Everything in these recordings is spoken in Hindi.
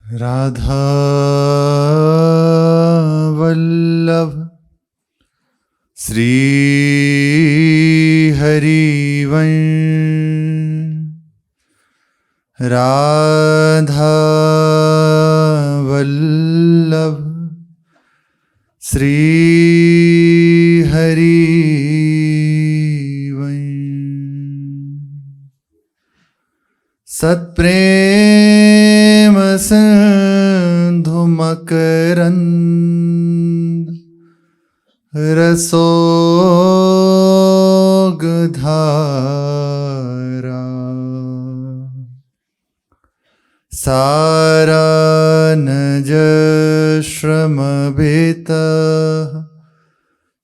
राधा वल्लभ श्री हरिवंश। राधा वल्लभ श्री हरिवंश। सत्प्रेम सिंधु मकरंद रसोगधारा। सारानज श्रमभेत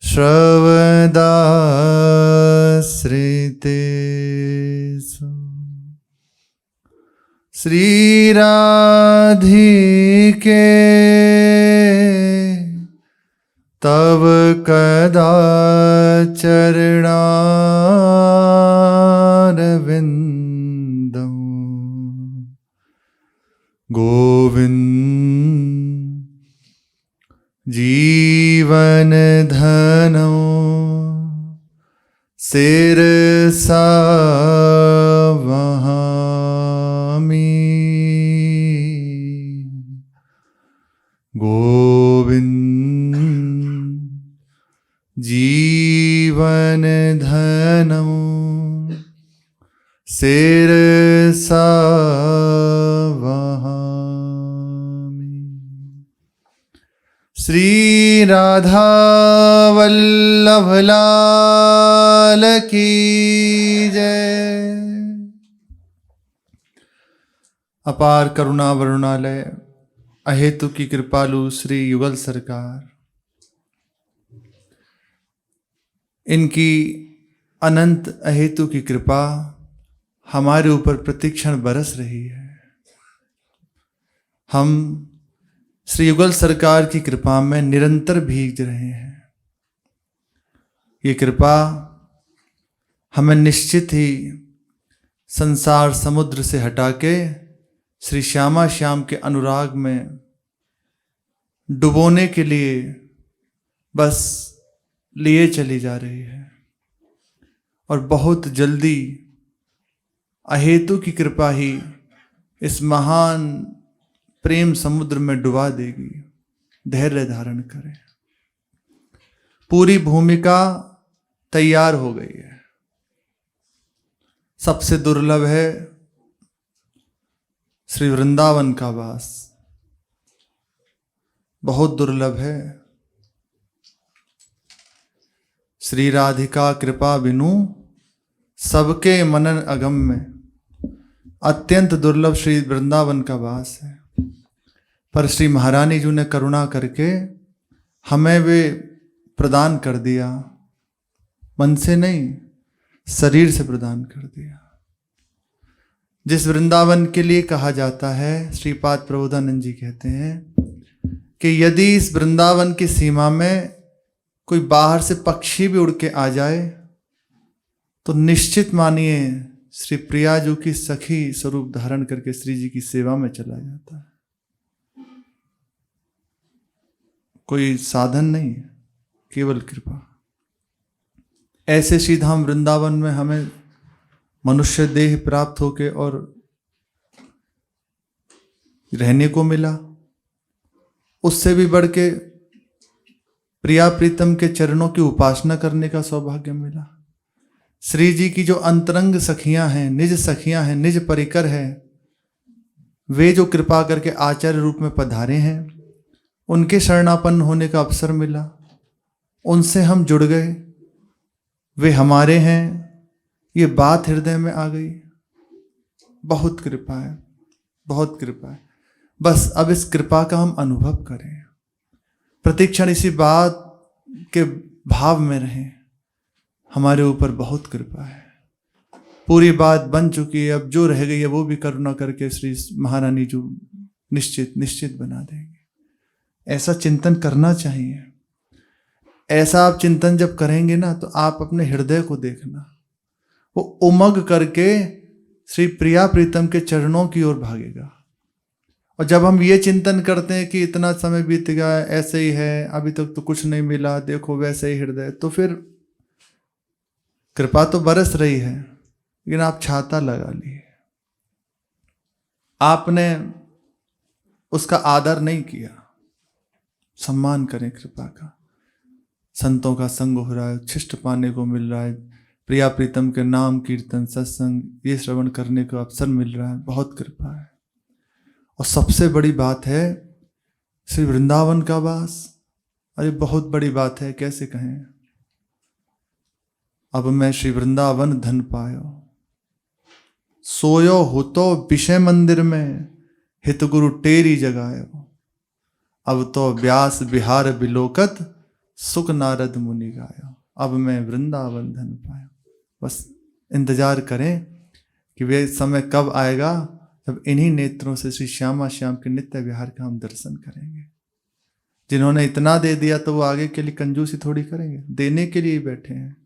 श्रवदाश्रितेषु। श्री राधिके तव कदा चरणारविंदम। गोविंद जीवन धनो सिरसा वहामि। गोविंद जीवन धनो सिरसा वहामि। श्री राधा वल्लभ लाल की जय। अपार करुणा वरुणालय अहेतु की कृपालु श्री युगल सरकार, इनकी अनंत अहेतु की कृपा हमारे ऊपर प्रतिक्षण बरस रही है। हम श्री युगल सरकार की कृपा में निरंतर भीग रहे हैं। ये कृपा हमें निश्चित ही संसार समुद्र से हटा के श्री श्यामा श्याम के अनुराग में डुबोने के लिए बस लिए चली जा रही है, और बहुत जल्दी अहेतु की कृपा ही इस महान प्रेम समुद्र में डुबा देगी। धैर्य धारण करें। पूरी भूमिका तैयार हो गई है। सबसे दुर्लभ है श्री वृंदावन का वास, बहुत दुर्लभ है। श्री राधिका कृपा बिनु सबके मनन अगम में अत्यंत दुर्लभ श्री वृंदावन का वास है। पर श्री महारानी जी ने करुणा करके हमें वे प्रदान कर दिया। मन से नहीं, शरीर से प्रदान कर दिया। जिस वृंदावन के लिए कहा जाता है, श्रीपाद प्रबोधानंद जी कहते हैं कि यदि इस वृंदावन की सीमा में कोई बाहर से पक्षी भी उड़ के आ जाए तो निश्चित मानिए श्री प्रियाजू की सखी स्वरूप धारण करके श्री जी की सेवा में चला जाता है। कोई साधन नहीं है, केवल कृपा। ऐसे श्रीधाम वृंदावन में हमें मनुष्य देह प्राप्त होके और रहने को मिला। उससे भी बढ़ के प्रिया प्रीतम के चरणों की उपासना करने का सौभाग्य मिला। श्री जी की जो अंतरंग सखियां हैं, निज सखियां हैं, निज परिकर है, वे जो कृपा करके आचार्य रूप में पधारे हैं, उनके शरणापन्न होने का अवसर मिला। उनसे हम जुड़ गए, वे हमारे हैं, ये बात हृदय में आ गई। बहुत कृपा है, बहुत कृपा है। बस अब इस कृपा का हम अनुभव करें, प्रतिक्षण इसी बात के भाव में रहें। हमारे ऊपर बहुत कृपा है, पूरी बात बन चुकी है। अब जो रह गई है वो भी करुणा करके श्री महारानी जी निश्चित बना देंगे। ऐसा चिंतन करना चाहिए। ऐसा आप चिंतन जब करेंगे ना, तो आप अपने हृदय को देखना, वो उमग करके श्री प्रिया प्रीतम के चरणों की ओर भागेगा। और जब हम ये चिंतन करते हैं कि इतना समय बीत गया, ऐसे ही है, अभी तक तो कुछ नहीं मिला, देखो वैसे ही हृदय, तो फिर कृपा तो बरस रही है लेकिन आप छाता लगा लिए, आपने उसका आदर नहीं किया। सम्मान करें कृपा का। संतों का संग हो रहा है, उच्छिष्ट पाने को मिल रहा है, प्रिया प्रीतम के नाम कीर्तन सत्संग ये श्रवण करने को अवसर मिल रहा है, बहुत कृपा है। और सबसे बड़ी बात है श्री वृंदावन का वास। अरे बहुत बड़ी बात है, कैसे कहें। अब मैं श्री वृंदावन धन पायो, सोयो हो तो विषय मंदिर में, हित गुरु टेरी जगायो। अब तो व्यास बिहार बिलोकत, सुख नारद मुनि गायो। अब मैं वृंदावन धन पाया। बस इंतजार करें कि वे समय कब आएगा जब इन्हीं नेत्रों से श्री श्यामा श्याम के नित्य विहार का हम दर्शन करेंगे। जिन्होंने इतना दे दिया तो वो आगे के लिए कंजूसी थोड़ी करेंगे, देने के लिए ही बैठे हैं।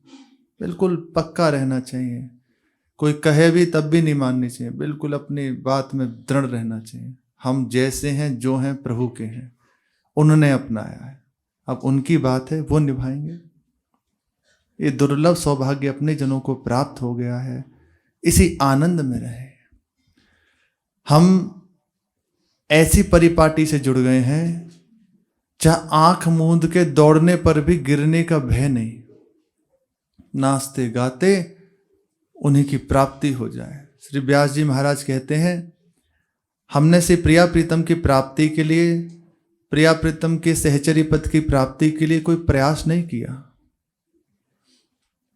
बिल्कुल पक्का रहना चाहिए, कोई कहे भी तब भी नहीं माननी चाहिए, बिल्कुल अपनी बात में दृढ़ रहना चाहिए। हम जैसे हैं जो हैं प्रभु के हैं, उन्होंने अपनाया है, अब उनकी बात है वो निभाएंगे। ये दुर्लभ सौभाग्य अपने जनों को प्राप्त हो गया है, इसी आनंद में रहे। हम ऐसी परिपाटी से जुड़ गए हैं जहां आंख मूंद के दौड़ने पर भी गिरने का भय नहीं, नाचते गाते उन्हीं की प्राप्ति हो जाए। श्री व्यास जी महाराज कहते हैं, हमने से प्रिया प्रीतम की प्राप्ति के लिए, प्रिया प्रीतम के सहचरी पद की प्राप्ति के लिए कोई प्रयास नहीं किया।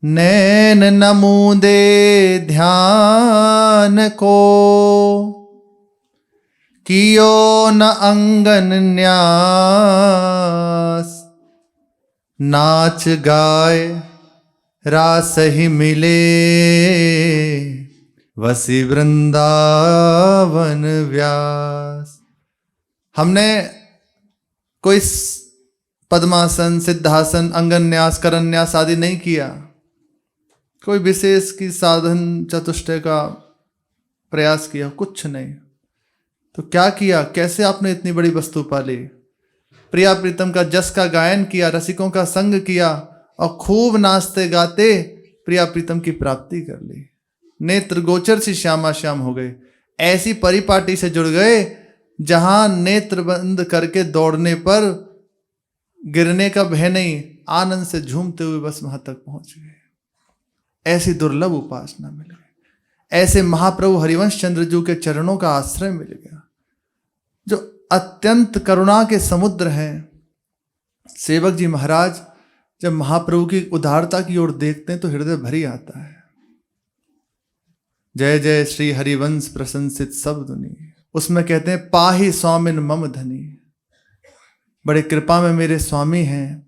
नैन न मूंदे ध्यान को, कियो न अंगन न्यास। नाच गाए रास ही मिले, वसी वृंदावन व्यास। हमने कोई पद्मासन, सिद्धासन, अंगन्यास, करन्यास आदि नहीं किया, कोई विशेष की साधन चतुष्टय का प्रयास किया, कुछ नहीं। तो क्या किया, कैसे आपने इतनी बड़ी वस्तु पाली? प्रिया प्रीतम का जस का गायन किया, रसिकों का संग किया और खूब नाचते गाते प्रिया प्रीतम की प्राप्ति कर ली। नेत्र गोचर से श्यामा श्याम हो गए। ऐसी परिपाटी से जुड़ गए जहां नेत्र बंद करके दौड़ने पर गिरने का भय नहीं, आनंद से झूमते हुए बस वहां तक पहुंच गए। ऐसी दुर्लभ उपासना मिल गई, ऐसे महाप्रभु हरिवंश चंद्र जी के चरणों का आश्रय मिल गया जो अत्यंत करुणा के समुद्र हैं। सेवक जी महाराज जब महाप्रभु की उदारता की ओर देखते हैं तो हृदय भरी आता है। जय जय श्री हरिवंश प्रशंसित सब दुनी, उसमें कहते हैं पाहि स्वामिन मम धनी। बड़े कृपा में मेरे स्वामी हैं,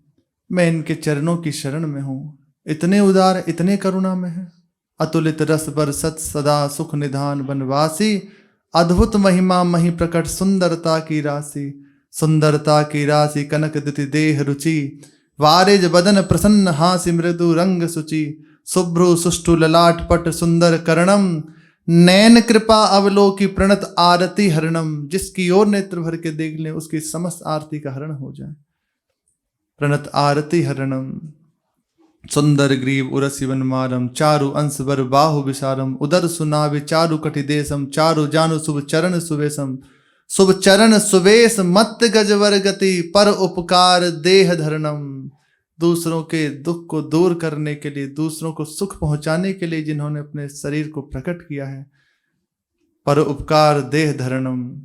मैं इनके चरणों की शरण में हूं। इतने उदार, इतने करुणा में है। अतुलित रस बरसत सदा सुख निधान बनवासी, अद्भुत महिमा मही प्रकट सुंदरता की राशि। सुंदरता की राशि कनक दुति देह रुचि, वारिज बदन प्रसन्न हासि मृदु रंग सुचि। शुभ्रु सुष्टु ललाट पट सुंदर करणम, नैन कृपा अवलोकी प्रणत आरती हरणम। जिसकी ओर नेत्र भर के देख लें उसकी समस्त आरती का हरण हो जाए। प्रणत आरती हरणम, सुंदर ग्रीव उरसी वनमारम। चारु अंश वर बाहु विशारम, उदर सुनावि चारु कटि देशम। चारु जानु शुभ चरण सुवेशम, शुभ चरण सुवेश मत गजवर गति। पर उपकार देह धरणम, दूसरों के दुख को दूर करने के लिए, दूसरों को सुख पहुंचाने के लिए जिन्होंने अपने शरीर को प्रकट किया है। पर उपकार देह धरणम,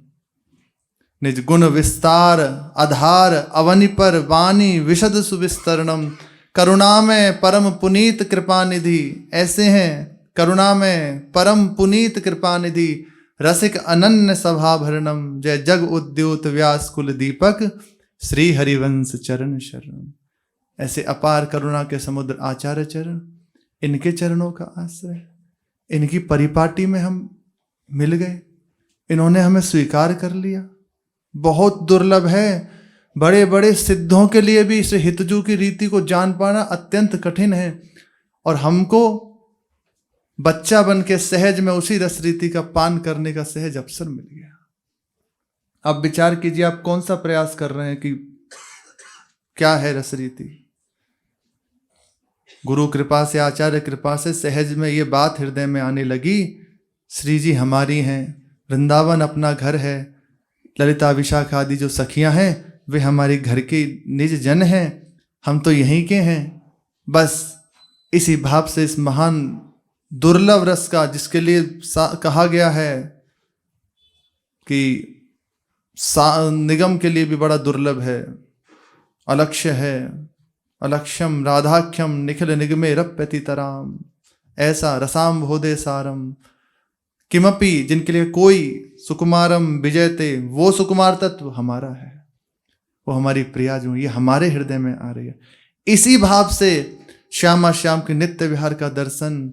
निज गुण विस्तार आधार। अवनि पर वाणी विशद सुविस्तरणम, करुणा में परम पुनीत कृपा निधि। ऐसे हैं करुणा में परम पुनीत कृपा निधि। रसिक अनन्य सभा भरणम, जय जग उद्योत व्यास कुल दीपक। श्री हरिवंश चरण शरणम। ऐसे अपार करुणा के समुद्र आचार्य चरण, इनके चरणों का आश्रय, इनकी परिपाटी में हम मिल गए। इन्होंने हमें स्वीकार कर लिया। बहुत दुर्लभ है। बड़े बड़े सिद्धों के लिए भी इस हितजू की रीति को जान पाना अत्यंत कठिन है, और हमको बच्चा बन के सहज में उसी रस रीति का पान करने का सहज अवसर मिल गया। आप विचार कीजिए, आप कौन सा प्रयास कर रहे हैं कि क्या है रस रीति। गुरु कृपा से, आचार्य कृपा से सहज में ये बात हृदय में आने लगी, श्री जी हमारी हैं, वृंदावन अपना घर है, ललिता विशाखा आदि जो सखियां हैं वे हमारे घर के निज जन हैं, हम तो यहीं के हैं। बस इसी भाव से इस महान दुर्लभ रस का, जिसके लिए कहा गया है कि निगम के लिए भी बड़ा दुर्लभ है, अलक्ष्य है, अलक्ष्यम राधाख्यम निखिल निगमे रप्यतितराम, ऐसा रसाम भोदे सारम किमपि, जिनके लिए कोई सुकुमारम विजयते, वो सुकुमार तत्व हमारा है, वो हमारी प्रिया जो ये हमारे हृदय में आ रही है। इसी भाव से श्यामा श्याम के नित्य विहार का दर्शन,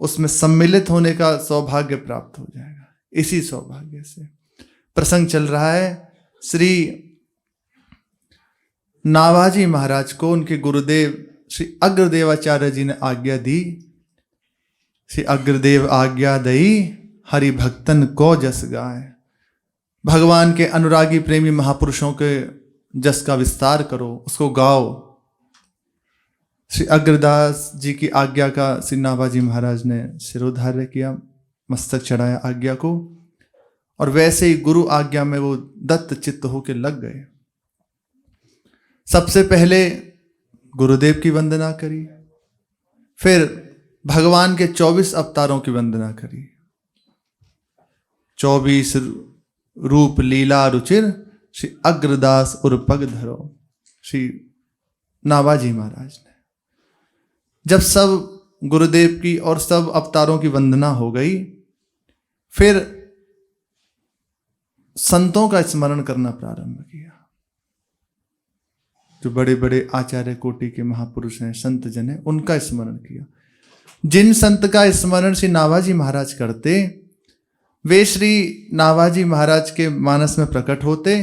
उसमें सम्मिलित होने का सौभाग्य प्राप्त हो जाएगा। इसी सौभाग्य से प्रसंग चल रहा है। श्री नाभाजी महाराज को उनके गुरुदेव श्री अग्रदेवाचार्य जी ने आज्ञा दी, श्री अग्रदेव आज्ञा दई हरि भक्तन को जस गाय। भगवान के अनुरागी प्रेमी महापुरुषों के जस का विस्तार करो, उसको गाओ। श्री अग्रदास जी की आज्ञा का श्री नाभाजी महाराज ने शिरोधार्य किया, मस्तक चढ़ाया आज्ञा को, और वैसे ही गुरु आज्ञा में वो दत्त चित्त होकर लग गए। सबसे पहले गुरुदेव की वंदना करी, फिर भगवान के 24 अवतारों की वंदना करी। 24 रूप लीला रुचिर श्री अग्रदास उर्पग धरो, श्री नाभाजी महाराज ने। जब सब गुरुदेव की और सब अवतारों की वंदना हो गई, फिर संतों का स्मरण करना प्रारंभ किया। जो बड़े बड़े आचार्य कोटि के महापुरुष हैं, संत जन हैं, उनका स्मरण किया। जिन संत का स्मरण श्री नाभाजी महाराज करते, वे श्री नाभाजी महाराज के मानस में प्रकट होते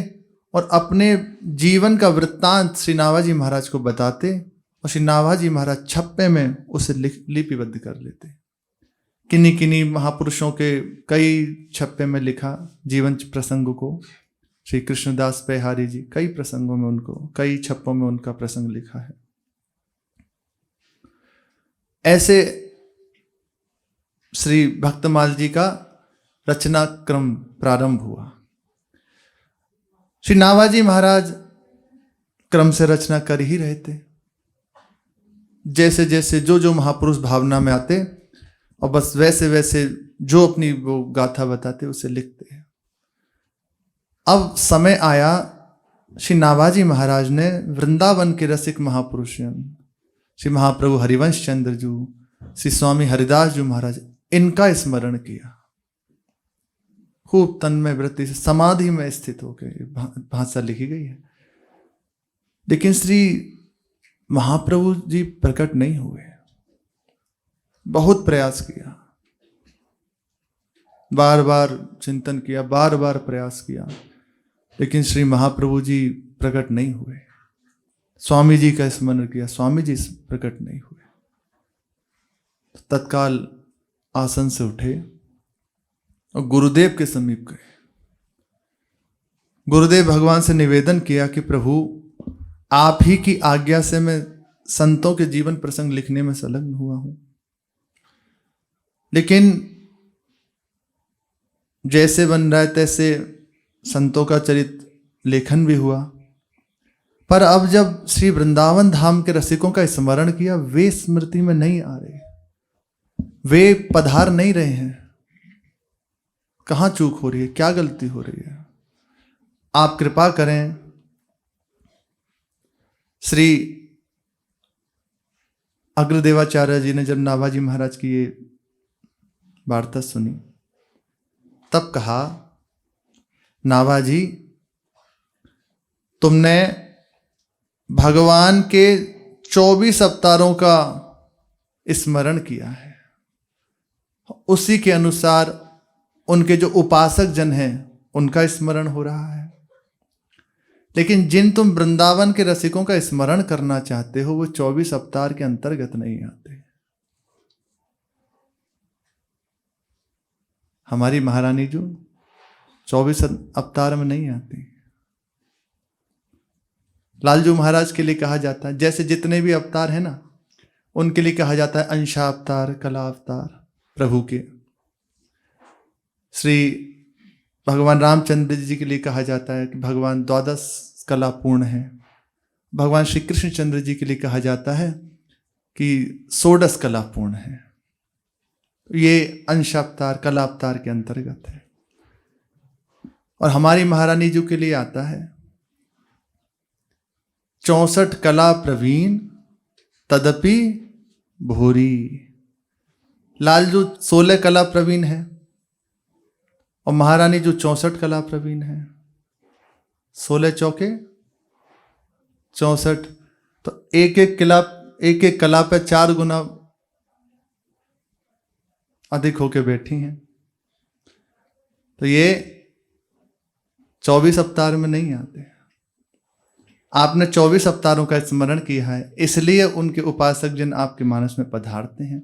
और अपने जीवन का वृत्तांत श्री नाभाजी महाराज को बताते, और श्री नाभाजी महाराज छप्पे में उसे लिपिबद्ध कर लेते। किन्हीं किन्हीं महापुरुषों के कई छप्पे में लिखा जीवन प्रसंगों को। श्री कृष्णदास पेहारी जी कई प्रसंगों में उनको, कई छप्पों में उनका प्रसंग लिखा है। ऐसे श्री भक्तमाल जी का रचना क्रम प्रारंभ हुआ। श्री नाभाजी महाराज क्रम से रचना कर ही रहे थे, जैसे जैसे जो जो महापुरुष भावना में आते, और बस वैसे वैसे जो अपनी वो गाथा बताते उसे लिखते हैं। अब समय आया, श्री नाभाजी महाराज ने वृंदावन के रसिक महापुरुष श्री महाप्रभु हरिवंश चंद्र जी, श्री स्वामी हरिदास जी महाराज, इनका स्मरण किया। खूब तन्मय वृत्ति से समाधि में स्थित होकर भाषा लिखी गई है। लेकिन श्री महाप्रभु जी प्रकट नहीं हुए। बहुत प्रयास किया, बार बार चिंतन किया, बार बार प्रयास किया, लेकिन श्री महाप्रभु जी प्रकट नहीं हुए। स्वामी जी का स्मरण किया, स्वामी जी प्रकट नहीं हुए। तत्काल आसन से उठे और गुरुदेव के समीप गए। गुरुदेव भगवान से निवेदन किया कि प्रभु, आप ही की आज्ञा से मैं संतों के जीवन प्रसंग लिखने में संलग्न हुआ हूं, लेकिन जैसे बन रहा है तैसे संतों का चरित्र लेखन भी हुआ, पर अब जब श्री वृंदावन धाम के रसिकों का स्मरण किया, वे स्मृति में नहीं आ रहे, वे पधार नहीं रहे हैं। कहाँ चूक हो रही है, क्या गलती हो रही है? आप कृपा करें। श्री अग्रदेवाचार्य जी ने जब नाभाजी महाराज की ये वार्ता सुनी, तब कहा, नाभाजी, तुमने भगवान के 24 अवतारों का स्मरण किया है, उसी के अनुसार उनके जो उपासक जन हैं उनका स्मरण हो रहा है, लेकिन जिन तुम वृंदावन के रसिकों का स्मरण करना चाहते हो वो 24 अवतार के अंतर्गत नहीं आते। हमारी महारानी जो 24 अवतार में नहीं आती। लालजू महाराज के लिए कहा जाता है, जैसे जितने भी अवतार हैं ना, उनके लिए कहा जाता है अंशावतार, कला अवतार प्रभु के। श्री भगवान रामचंद्र जी के लिए कहा जाता है कि भगवान 12 कला पूर्ण है। भगवान श्री कृष्णचंद्र जी के लिए कहा जाता है कि 16 कला पूर्ण है। ये अंशावतार, कला अवतार के अंतर्गत है। और हमारी महारानी जी के लिए आता है 64 कला प्रवीण तदपि भूरी। लालजू 16 कला प्रवीण है और महारानी जो 64 कला प्रवीण है। 16 चौके 64, तो एक एक कला पे 4 गुना अधिक होके बैठी हैं। तो ये 24 अवतार में नहीं आते। आपने 24 अवतारों का स्मरण किया है, इसलिए उनके उपासक जन आपके मानस में पधारते हैं।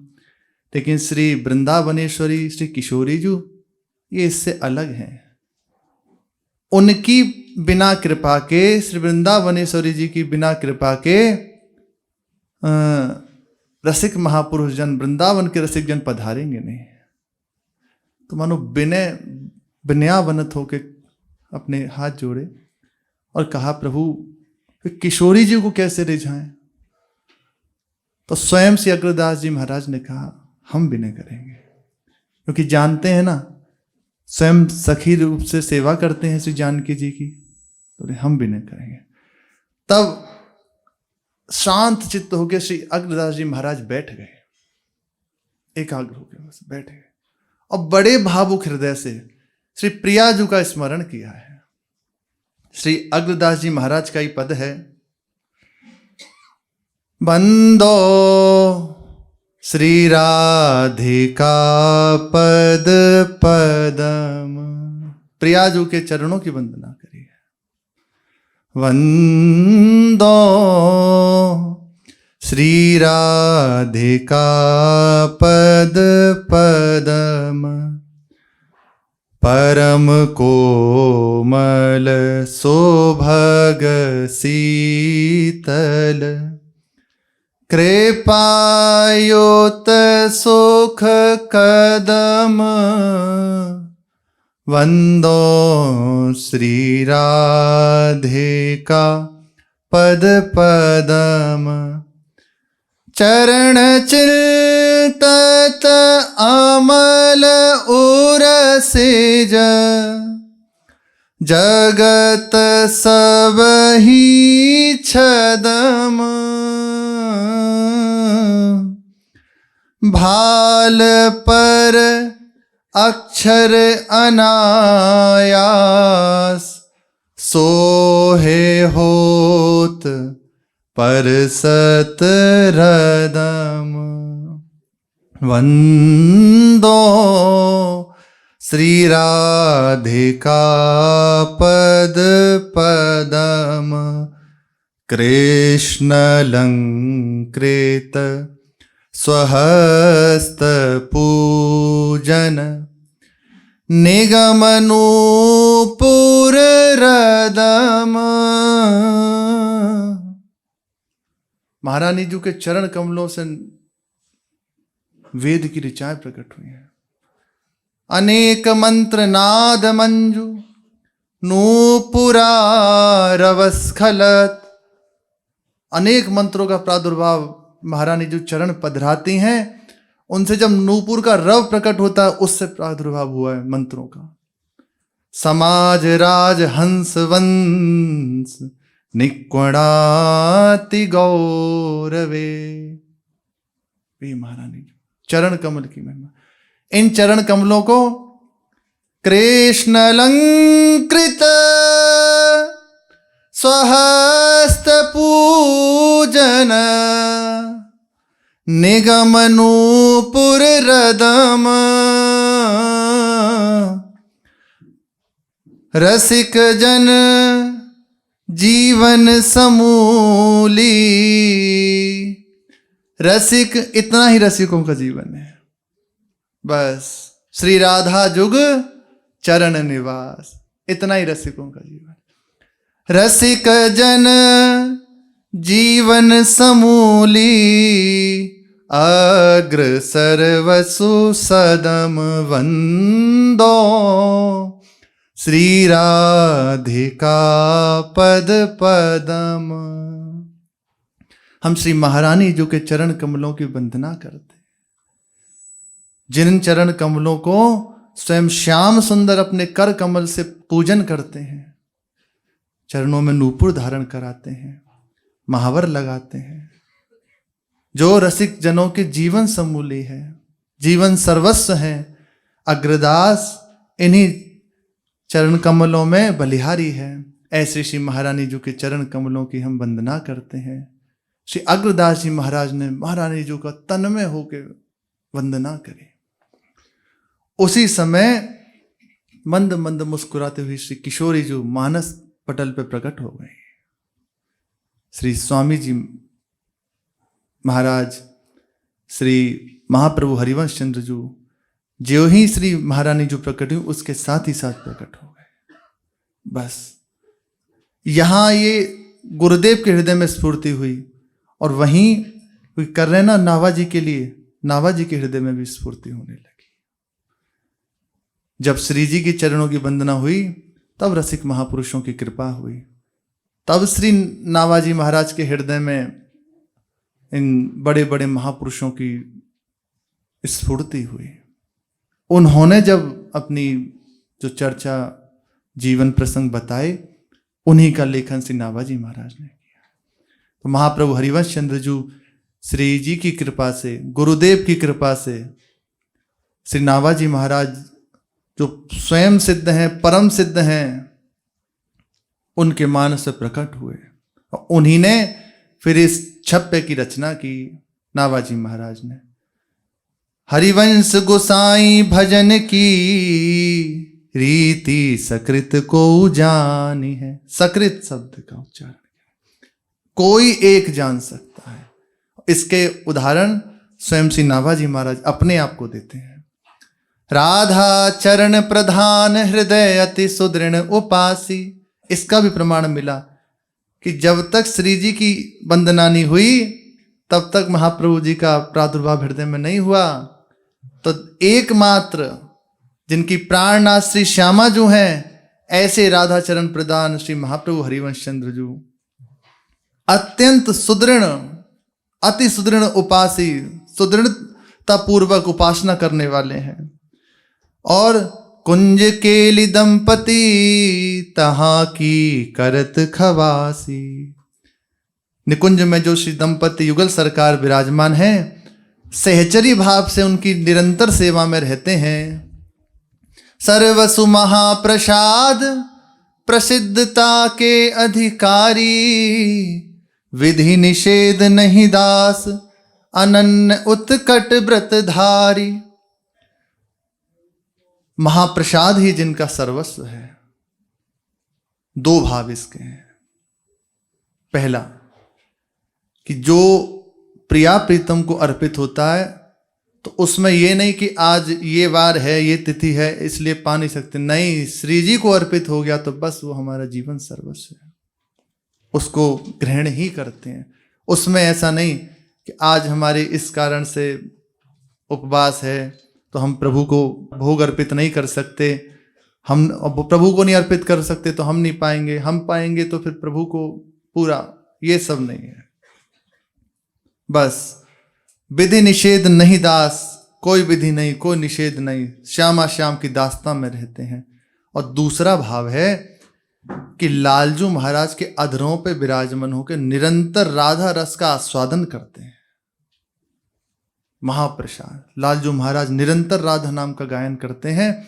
लेकिन श्री वृंदावनेश्वरी, श्री किशोरी जी, ये इससे अलग हैं। उनकी बिना कृपा के, श्री वृंदावनेश्वरी जी की बिना कृपा के रसिक महापुरुष जन, वृंदावन के रसिक जन पधारेंगे नहीं। तो मानो विनयावनत होके अपने हाथ जोड़े और कहा, प्रभु किशोरी जी को कैसे रिझाएं? तो स्वयं श्री अग्रदास जी महाराज ने कहा, हम विनय करेंगे, क्योंकि जानते हैं ना, स्वयं सखी रूप से सेवा करते हैं श्री जानकी जी की, तो हम विनय करेंगे। तब शांत चित्त होकर श्री अग्रदास जी महाराज बैठ गए, एकाग्र होकर बस बैठ गए और बड़े भावुक हृदय से श्री प्रिया जी का स्मरण किया है। श्री अग्रदास जी महाराज का ही पद है, बंदो श्री राधिका पद पदम। प्रिया जी के चरणों की वंदना करिए। वंदो श्री राधिका पद पदम, परम कोमल शोभग शीतल, कृपायुत सुख कदम। वंदो श्री राधिका पद पदम, चरण चिंतत अमल उरसिज, जगत सब ही छदम। भाल पर अक्षर अनायास, सोहे होत पर सत हृदम। वंदो श्री राधिका पद पदम, कृष्णलंकृत स्वहस्त पूजन, निगमनूपुर रदम। महारानी जी के चरण कमलों से वेद की ऋचाएं प्रकट हुई हैं। अनेक मंत्र नाद मंजू, नूपुरा रवस्खलत। अनेक मंत्रों का प्रादुर्भाव महारानी जी चरण पधराती हैं। उनसे जब नूपुर का रव प्रकट होता है, उससे प्रादुर्भाव हुआ है मंत्रों का। समाज राज हंस वंश, निक्वणाति गौरवे। महारानी जी चरण कमल की महिमा। इन चरण कमलों को कृष्णलंकृत स्वहस्त पूजन, निगमनूपुर रदम। रसिक जन जीवन समूली। रसिक, इतना ही रसिकों का जीवन है। बस श्री राधा जुग चरण निवास। इतना ही रसिकों का जीवन। रसिक जन जीवन समूली, अग्रसर वसु सदम वंदो, श्री राधिका पद पदम। हम श्री महारानी जो के चरण कमलों की वंदना करते, जिन चरण कमलों को स्वयं श्याम सुंदर अपने कर कमल से पूजन करते हैं, चरणों में नूपुर धारण कराते हैं, महावर लगाते हैं, जो रसिक जनों के जीवन समूली है, जीवन सर्वस्व है, अग्रदास इन्हीं चरण कमलों में बलिहारी है। ऐसे श्री महारानी जी के चरण कमलों की हम वंदना करते हैं। श्री अग्रदास जी महाराज ने महारानी जी का तन्मय होकर वंदना करी। उसी समय मंद मंद मुस्कुराते हुए श्री किशोरी जी मानस पटल पर प्रकट हो गई। श्री स्वामी जी महाराज, श्री महाप्रभु हरिवंश चंद्र जी जो ही श्री महारानी जो प्रकट हुई उसके साथ ही साथ प्रकट हो गए। बस यहां ये गुरुदेव के हृदय में स्फूर्ति हुई और वहीं कोई कर रहे ना नावा जी के लिए, नावा जी के हृदय में भी स्फूर्ति होने लगी। जब श्री जी के चरणों की वंदना हुई तब रसिक महापुरुषों की कृपा हुई, तब श्री नावाजी महाराज के हृदय में इन बड़े बड़े महापुरुषों की स्फूर्ति हुई। उन्होंने जब अपनी जो चर्चा जीवन प्रसंग बताए, उन्हीं का लेखन श्री नावाजी महाराज ने किया। तो महाप्रभु हरिवंश चंद्र जी श्री जी की कृपा से, गुरुदेव की कृपा से, श्री नावाजी महाराज जो स्वयं सिद्ध हैं, परम सिद्ध हैं, उनके मानस से प्रकट हुए। और उन्हीं ने फिर इस छप्पे की रचना की नावाजी महाराज ने। हरिवंश गोसाई भजन की रीति सकृत को जानी है। सकृत शब्द का उच्चारण कोई एक जान सकता है। इसके उदाहरण स्वयं श्री नावाजी महाराज अपने आप को देते हैं। राधा चरण प्रधान हृदय अति सुदृढ़ उपासी। इसका भी प्रमाण मिला कि जब तक श्री जी की वंदना नहीं हुई तब तक महाप्रभु जी का प्रादुर्भाव हृदय में नहीं हुआ। तो एकमात्र जिनकी प्राणनाथ श्री श्यामा जो हैं, ऐसे राधा चरण प्रधान श्री महाप्रभु हरिवंश चंद्र जी अत्यंत सुदृढ़, अति सुदृढ़ उपासी, सुदृढ़ता पूर्वक उपासना करने वाले हैं। और कुंज केली दंपति तहां की करत खवासी। निकुंज में जो श्री दंपति युगल सरकार विराजमान है, सहचरी भाव से उनकी निरंतर सेवा में रहते हैं। सर्वसु महाप्रसाद प्रसिद्धता के अधिकारी, विधि निषेध नहीं दास अनन्य उत्कट व्रतधारी। महाप्रसाद ही जिनका सर्वस्व है। दो भाव इसके हैं। पहला कि जो प्रिया प्रीतम को अर्पित होता है तो उसमें ये नहीं कि आज ये वार है, ये तिथि है, इसलिए पा नहीं सकते। नहीं, श्री जी को अर्पित हो गया तो बस वो हमारा जीवन सर्वस्व है, उसको ग्रहण ही करते हैं। उसमें ऐसा नहीं कि आज हमारे इस कारण से उपवास है तो हम प्रभु को भोग अर्पित नहीं कर सकते, हम प्रभु को नहीं अर्पित कर सकते तो हम नहीं पाएंगे, हम पाएंगे तो फिर प्रभु को पूरा, ये सब नहीं है। बस विधि निषेध नहीं दास, कोई विधि नहीं, कोई निषेध नहीं, श्यामा श्याम की दास्ता में रहते हैं। और दूसरा भाव है कि लालजू महाराज के अधरों पे विराजमान होकर निरंतर राधा रस का आस्वादन करते हैं। महाप्रसाद, लालजू महाराज निरंतर राधा नाम का गायन करते हैं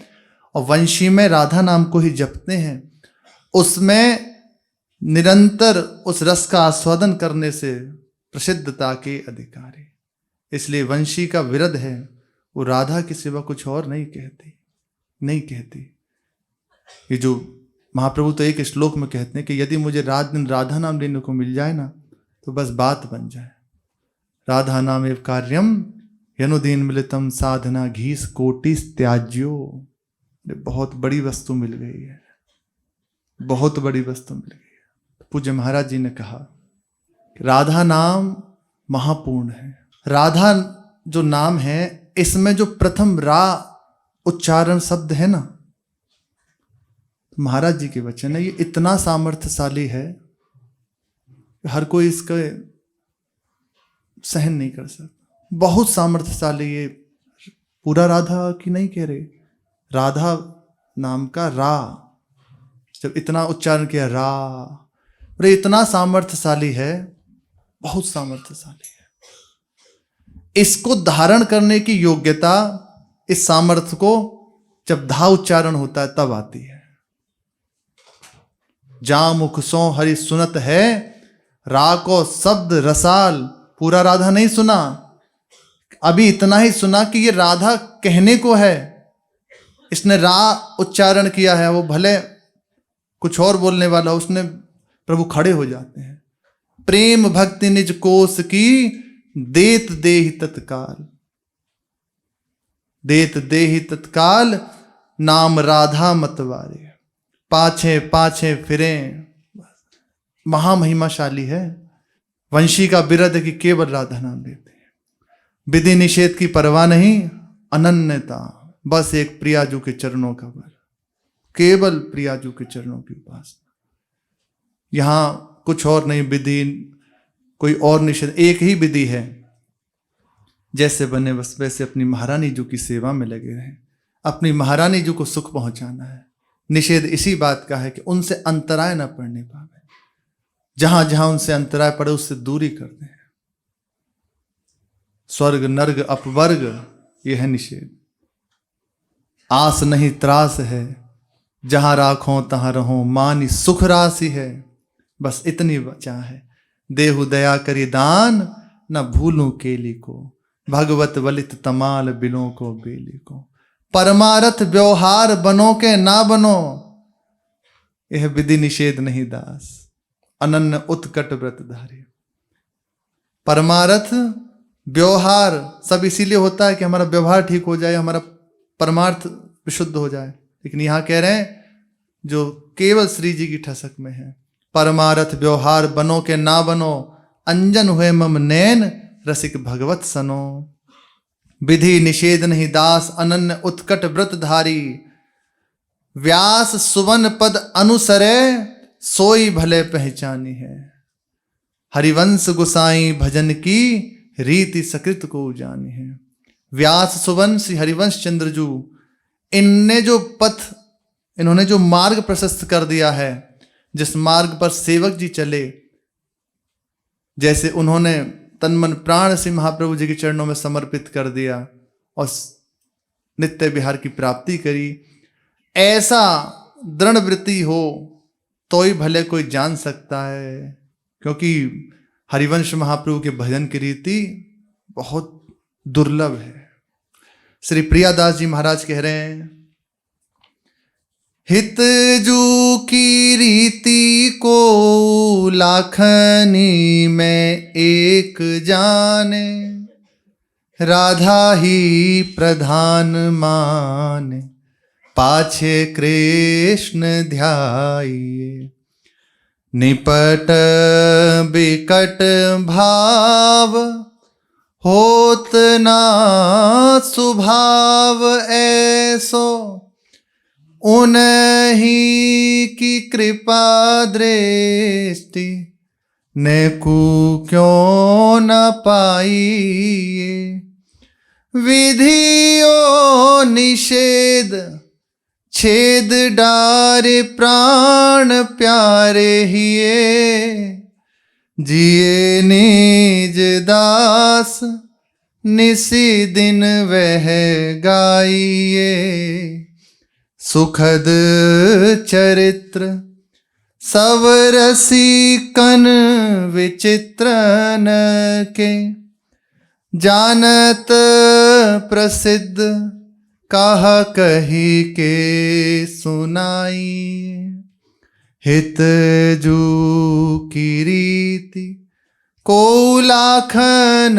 और वंशी में राधा नाम को ही जपते हैं। उसमें निरंतर उस रस का आस्वादन करने से प्रसिद्धता के अधिकारी। इसलिए वंशी का विरध है, वो राधा के सिवा कुछ और नहीं कहती। ये जो महाप्रभु तो एक श्लोक में कहते हैं कि यदि मुझे रात दिन राधा नाम लेने को मिल जाए ना तो बस बात बन जाए। राधा नाम एव कार्यम यनुदीन मिलितम साधना घीस कोटि त्याज्यो। बहुत बड़ी वस्तु मिल गई है, बहुत बड़ी वस्तु मिल गई है। पूज्य महाराज जी ने कहा कि राधा नाम महापूर्ण है। राधा जो नाम है, इसमें जो प्रथम रा उच्चारण शब्द है ना, महाराज जी के वचन है, ये इतना सामर्थ्यशाली है कि हर कोई इसका सहन नहीं कर सकता। बहुत सामर्थ्यशाली। ये पूरा राधा की नहीं कह रहे, राधा नाम का रा, जब इतना उच्चारण किया रा, और इतना सामर्थ्यशाली है, बहुत सामर्थ्यशाली है। इसको धारण करने की योग्यता, इस सामर्थ्य को जब धा उच्चारण होता है तब आती है। जा मुख सो हरि सुनत है, रा को शब्द रसाल। पूरा राधा नहीं सुना, अभी इतना ही सुना कि ये राधा कहने को है। इसने रा उच्चारण किया है, वो भले कुछ और बोलने वाला, उसने प्रभु खड़े हो जाते हैं। प्रेम भक्ति निज कोस की, देत देहि तत्काल। देत देहि तत्काल, नाम राधा मतवारे। पाछे पाछे फिरे, महामहिमाशाली है। वंशी का बिरद की केवल राधा नाम लेते हैं। विधि निषेध की परवाह नहीं, अनन्यता, बस एक प्रियाजू के चरणों का बल, केवल प्रियाजू के चरणों की उपासना। यहां कुछ और नहीं, विधि कोई और निषेध, एक ही विधि है। जैसे बने बस वैसे अपनी महारानी जी की सेवा में लगे रहें, अपनी महारानी जी को सुख पहुंचाना है। निषेध इसी बात का है कि उनसे अंतराय न पड़ने पावे, जहां जहां उनसे अंतराय पड़े उससे दूरी कर दें। स्वर्ग नर्ग अपवर्ग, यह है निषेध। आस नहीं त्रास है, जहां राखों तहां रहो, मानी सुख राशि है। बस इतनी चाह है। देहु दया करी दान, न भूलूं केली को, भगवत वलित तमाल बिलों को बेली को। परमारथ व्यवहार बनो के ना बनो, यह विधि निषेध नहीं दास। अनन्य उत्कट व्रतधारी। परमार्थ व्यवहार सब इसीलिए होता है कि हमारा व्यवहार ठीक हो जाए, हमारा परमार्थ विशुद्ध हो जाए। लेकिन यहां कह रहे हैं जो केवल श्री जी की ठसक में है, परमार्थ व्यवहार बनो के ना बनो, अंजन हुए मम नैन, रसिक भगवत सनो। विधि निषेध नहीं दास, अनन्य उत्कट व्रतधारी। व्यास सुवन पद अनुसरे, सोई भले पहचानी है। हरिवंश गोसाई भजन की, रीति सकृत को जानी है। व्यास सुवन श्री हरिवंश चंद्रजू, इनने जो पथ, इन्होंने जो मार्ग प्रशस्त कर दिया है, जिस मार्ग पर सेवक जी चले, जैसे उन्होंने तन मन प्राण से महाप्रभु जी के चरणों में समर्पित कर दिया और नित्य विहार की प्राप्ति करी, ऐसा दृढ़ वृत्ति हो तो ही भले कोई जान सकता है। क्योंकि हरिवंश महाप्रभु के भजन की रीति बहुत दुर्लभ है। श्री प्रियादास जी महाराज कह रहे हैं, हित जू की रीति को लाखनी में एक जाने, राधा ही प्रधान माने, पाछे कृष्ण ध्याइए। निपट बिकट भाव, होत ना स्वभाव ऐसो, उन्हीं की कृपा दृष्टि, नेकु क्यों न पाइए। विधियो निषेध छेद डारे, प्राण प्यारे हिए। जिए निज दास, निसी दिन वह गाइए। सुखद चरित्र सब रसिकन विचित्रन के, जानत प्रसिद्ध कह कही के सुनाई। हित जू की रीति को लाखन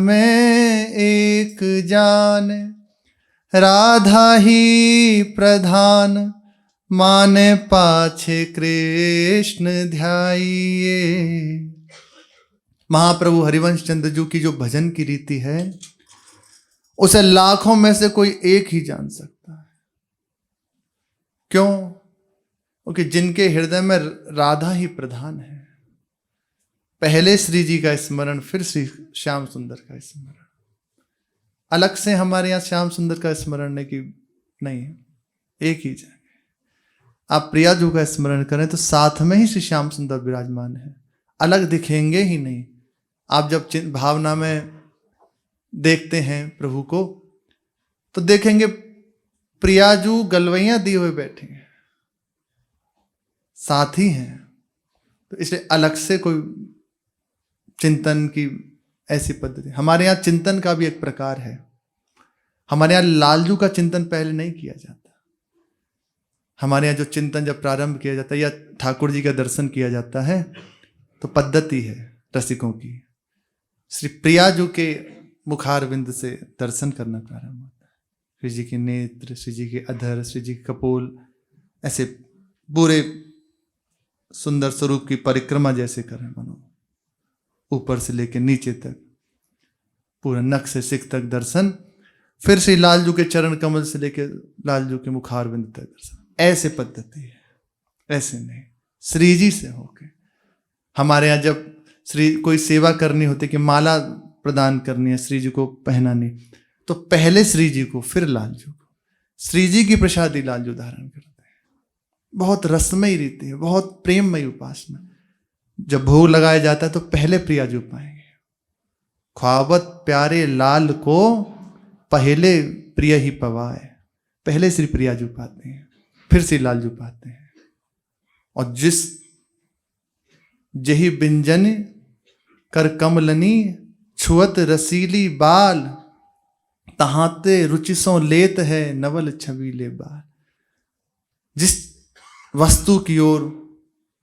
में एक जाने, राधा ही प्रधान माने पाछे कृष्ण ध्याइए। महाप्रभु हरिवंश चंद्र जी की जो भजन की रीति है उसे लाखों में से कोई एक ही जान सकता है। क्यों? क्योंकि जिनके हृदय में राधा ही प्रधान है, पहले श्री जी का स्मरण, फिर श्री श्याम सुंदर का स्मरण। अलग से हमारे यहाँ श्याम सुंदर का स्मरण नहीं है, एक ही जगह। आप प्रियाजू का स्मरण करें तो साथ में ही श्री श्याम सुंदर विराजमान है, अलग दिखेंगे ही नहीं। आप जब भावना में देखते हैं प्रभु को तो देखेंगे प्रियाजू गलवैयां दिए हुए बैठे हैं, साथ ही हैं। तो इसलिए अलग से कोई चिंतन की ऐसी पद्धति, हमारे यहाँ चिंतन का भी एक प्रकार है। हमारे यहाँ लालजू का चिंतन पहले नहीं किया जाता। हमारे यहाँ जो चिंतन जब प्रारंभ किया जाता है या ठाकुर जी का दर्शन किया जाता है तो पद्धति है रसिकों की, श्री प्रियाजू के मुखारविंद से दर्शन करना प्रारंभ होता है। श्री जी के नेत्र, श्री जी के अधर, श्री जी के कपोल, ऐसे पूरे सुंदर स्वरूप की परिक्रमा जैसे करें मनो, ऊपर से लेकर नीचे तक पूरा नख से सिख तक दर्शन, फिर श्री लालजू के चरण कमल से लेकर लालजू के मुखारविंद तक दर्शन। ऐसे पद्धति है, ऐसे नहीं श्री जी से होके। हमारे यहाँ जब श्री कोई सेवा करनी होती कि माला प्रदान करनी है, श्री जी को पहनानी, तो पहले श्री जी को फिर लालजू को, श्री जी की प्रसादी लालजू धारण करते हैं। बहुत रसमयी रीति है, बहुत प्रेममयी उपासना। जब भोग लगाया जाता है तो पहले प्रियाजू पाएंगे। ख्वाबत प्यारे लाल को पहले प्रिय ही पवाए, पहले श्री प्रियाजू पाते हैं, फिर श्री लालजू पाते हैं। और जिस जही बिंजन कर कमलनी छुअत रसीली बाल, तहाते रुचिसों लेत है नवल छबीले बाल। जिस वस्तु की ओर,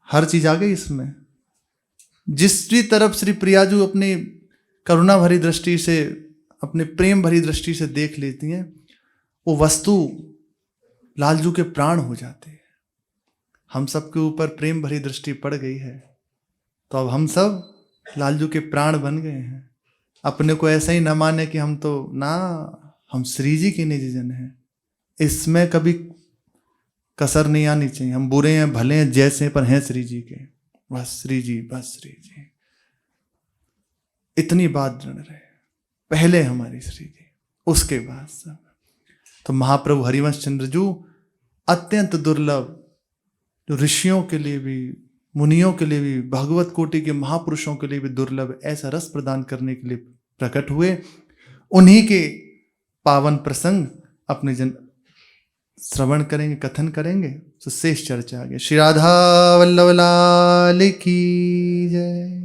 हर चीज आ गई इसमें, जिसकी तरफ श्री प्रियाजू अपनी करुणा भरी दृष्टि से, अपने प्रेम भरी दृष्टि से देख लेती हैं, वो वस्तु लालजू के प्राण हो जाते हैं। हम सब के ऊपर प्रेम भरी दृष्टि पड़ गई है तो अब हम सब लालजू के प्राण बन गए हैं। अपने को ऐसा ही न माने कि हम तो ना, हम श्री जी के निजी जन हैं। इसमें कभी कसर नहीं आनी चाहिए। हम बुरे हैं भले हैं जैसे, पर हैं श्री जी के, बस श्री जी, बस श्री जी। इतनी बात जान रहे, पहले हमारी श्री जी, उसके बाद सब। तो महाप्रभु हरिवंश चंद्र जी अत्यंत दुर्लभ, जो ऋषियों के लिए भी, मुनियों के लिए भी, भगवत कोटि के महापुरुषों के लिए भी दुर्लभ ऐसा रस प्रदान करने के लिए प्रकट हुए। उन्हीं के पावन प्रसंग अपने जन श्रवण करेंगे, कथन करेंगे, तो शेष चर्चा आगे। श्री राधा वल्लभ लाल की जय।